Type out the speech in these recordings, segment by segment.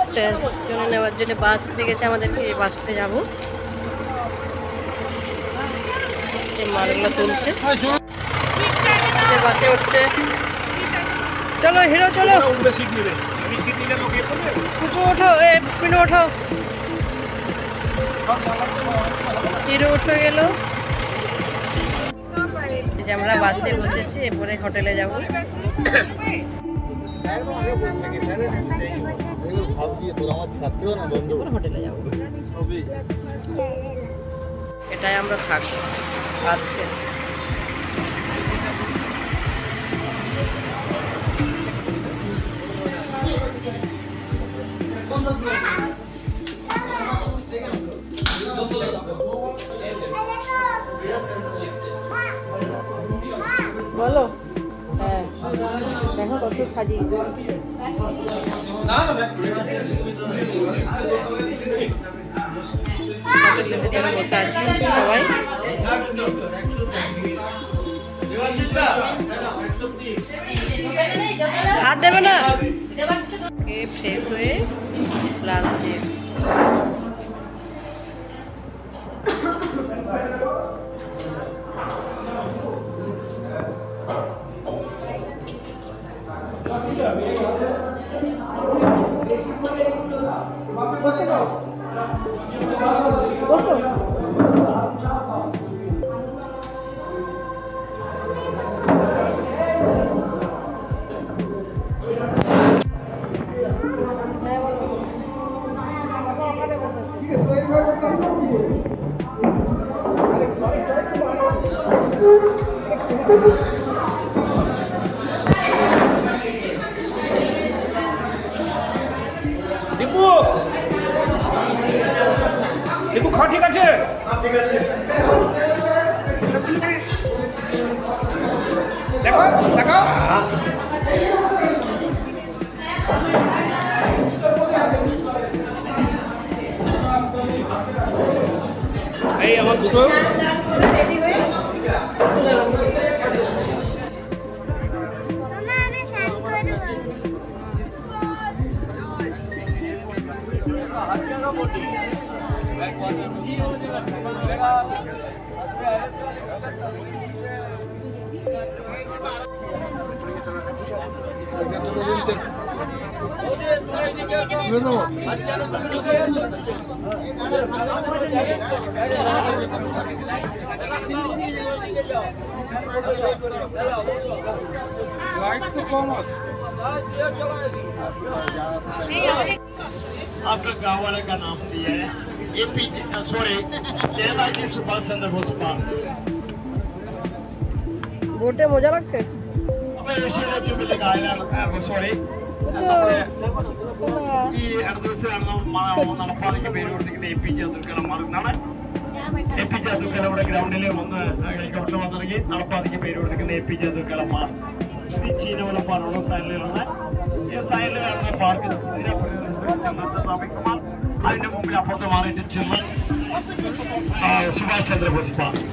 স্টেশনে নেওয়ার জন্য বাস এসে গেছে আমাদেরকে, এই বাসতে যাবো। এই মালগুলো তুলছে, বাসে উঠছে। চলো হিরো চলো, ওঠো পিনু ওঠো। হিরো উঠে গেল। যে আমরা বাসে বসেছি, এরপরে হোটেলে যাব। হোটেলে যাব, এটাই আমরা থাকবো আজকে। বলো, হ্যাঁ দেখো কত সাজিয়েছে। ভিতরে বসে আছি সবাই। হাত দেবে না। ফ্রেশ হয়ে লাঞ্চে এসছি। বসো। দীপু দীপু খাওয়া ঠিক আছে? দেখো দেখো, এই আমার দুটো आपका गाँव वाले का नाम दिया है APJ, sorry Netaji Subhash Chandra Bose park. ঘুরতে মজা লাগছে। हमें इसीलिए जो मिलेगा आइलैंड सॉरी ഈ അടുത്ത നടപ്പാതയ്ക്ക് പേര് കൊടുത്തിരിക്കുന്നത് എപിജെ അബ്ദുൽ കലാം മാർഗാണ്. എപിജെ അബ്ദുൽ കലാം ഇവിടെ ഗ്രൗണ്ടിൽ വന്ന് ഹെലികോപ്റ്റർ വന്നിറങ്ങി നടപ്പാതയ്ക്ക് പേര് കൊടുത്തിരിക്കുന്നത് എപിജെ അബ്ദുൽ കലാം മാർക്ക്. ഈ ചീനവല പാറുള്ള സൈഡിലുള്ള ഈ സൈഡിൽ കാണുന്ന പാർക്ക് അതിന്റെ മുമ്പിൽ അപ്പുറത്ത് മാറിയിട്ട് children's Subhash Chandrabose park.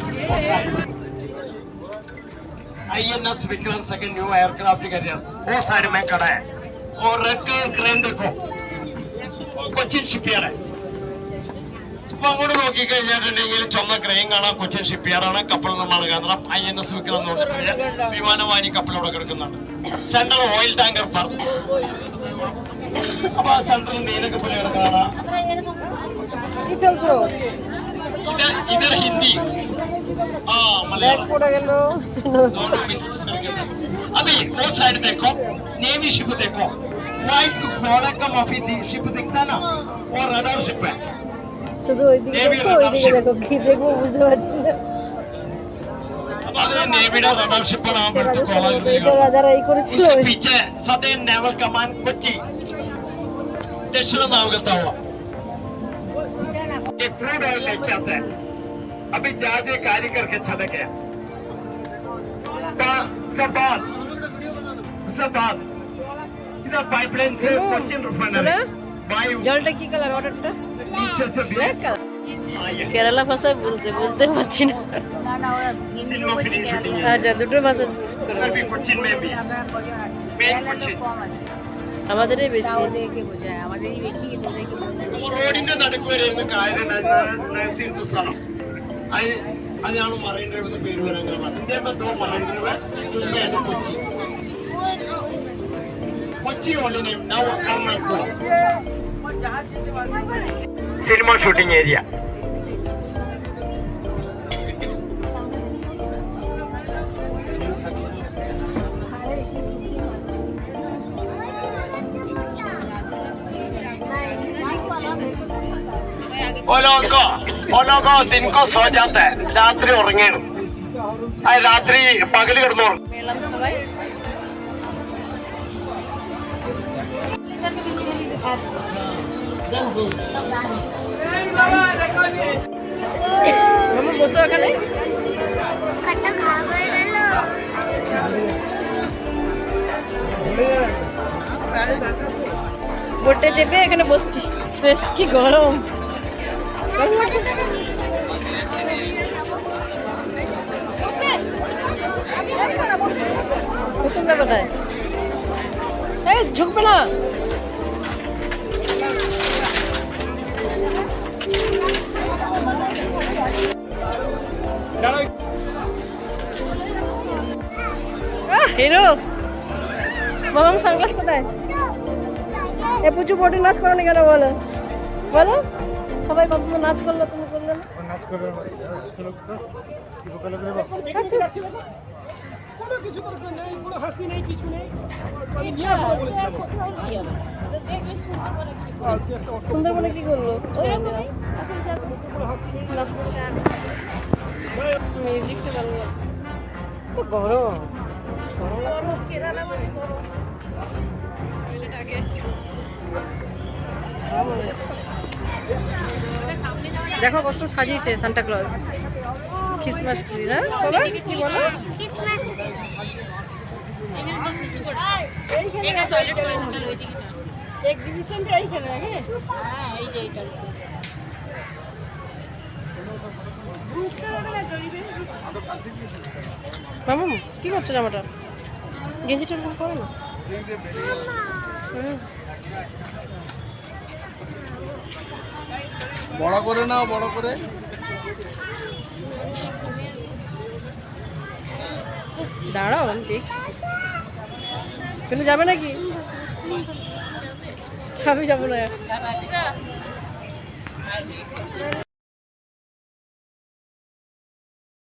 INS Vikrant second new aircraft carrier वो साइड में खड़ा है और रेड कलर क्रेन देखो കൊച്ചിൻ ഷിപ്പ്യാർഡ്. അപ്പൊ അങ്ങോട്ട് നോക്കിക്കഴിഞ്ഞിട്ടുണ്ടെങ്കിൽ ചുമന്ന ക്രെയിൻ കാണാം. കൊച്ചിൻ ഷിപ്പ്യാർഡാണ്. കപ്പൽ നിർമ്മാണ കേന്ദ്രം INS വിക്രം എന്ന് പറഞ്ഞിട്ട് വിമാനവാഹി കപ്പൽ അവിടെ കിടക്കുന്നുണ്ട്. Central oil tanker park. അപ്പൊ ആ സെൻട്രൽ നീലക്കപ്പൽ കിടക്കാണ്. इधर हिंदी अभी वो साइड देखो, नेवी शिप देखो, वाइट कोलम ऑफ शिप दिखता है ना, वो रडार शिप है। শুধু ওইদিকে দেখো, ওইদিকে দেখো, কি দেখবো বুঝতে পারছি না। हमारे नेवी का रडार शिप नाम है तो कॉलेज এটা রাজারা এই করেছিল। उसके पीछे सदर्न नेवल कमांड कोच्चि दक्षिण नाविकता हुआ ये क्रूड ऑयल लेके आता है. अभी जहाज ये कार्य करके चले गया. उसके बाद इधर पाइपलाइन से कोच्चिन रिफाइनरी वायु জলটা কি কালার? ওয়াটারটা नीचे से भी ব্ল্যাক কালার। কেরালা ভাষায় বলছে, বুঝতে পারছি না। सिनेमा फिल्म शूटिंग है. আচ্ছা, দুটো ভাষা করে इधर भी कोच्चिन में भी मेन कोच्चिन আমাদেরই বেশি। ওদেরকে বোঝায়, আমাদেরই বেশি কিন্তু ওদেরকে বোঝায়। റോഡിന്റെ നടുക്കുവരെയുള്ള കാര്യം തീർത്ത സ്ഥലം അതാണ് മറൈൻ ഡ്രൈവ് എന്ന് പേര് വരാൻ കാരണം ഇതേപോലത്തെ marine drive Mumbai Kochi Kochi only now Ernakulam cinema shooting area वो लोग दिन को सो जाता है रात्रि उറങ്ങേ रात्रि പകല് കിടന്നു মেলাম সবাই। মামা বসো এখানে। বোটে চেপে এখানে বসছি। রেস্ট কি গরম। পুতুলটা কোথায়? এই ঝুঁকবে না। হিরো মামাম সানগ্লাস কোথায়? এ পুচু বডি নাচ করো না কেন বলো বলো। সবাই কত নাচ করলো, তুমি করলে না? নাচ করে চলো তো কি বলে কোনো কিছু দরকার নেই, কোনো হাসি নেই, কিছু নেই। আমি নিয়ে আসবো বলেছিলাম। সুন্দরবনে কি করলো? মিউজিকটা ভালো লাগছে। গরম গরম লাগছে। দেখো কত সাজিয়েছে সান্টা ক্লজ। ক্রিসমাস ট্রি না সবাই কি বলো? মামু কি করছো জামাটা? গেঞ্জিটা ওরকম করো না। বড় করে নাও, বড় করে। দাঁড়াও আমি দেখছি। কিন্তু যাবে নাকি? আমি যাবো না।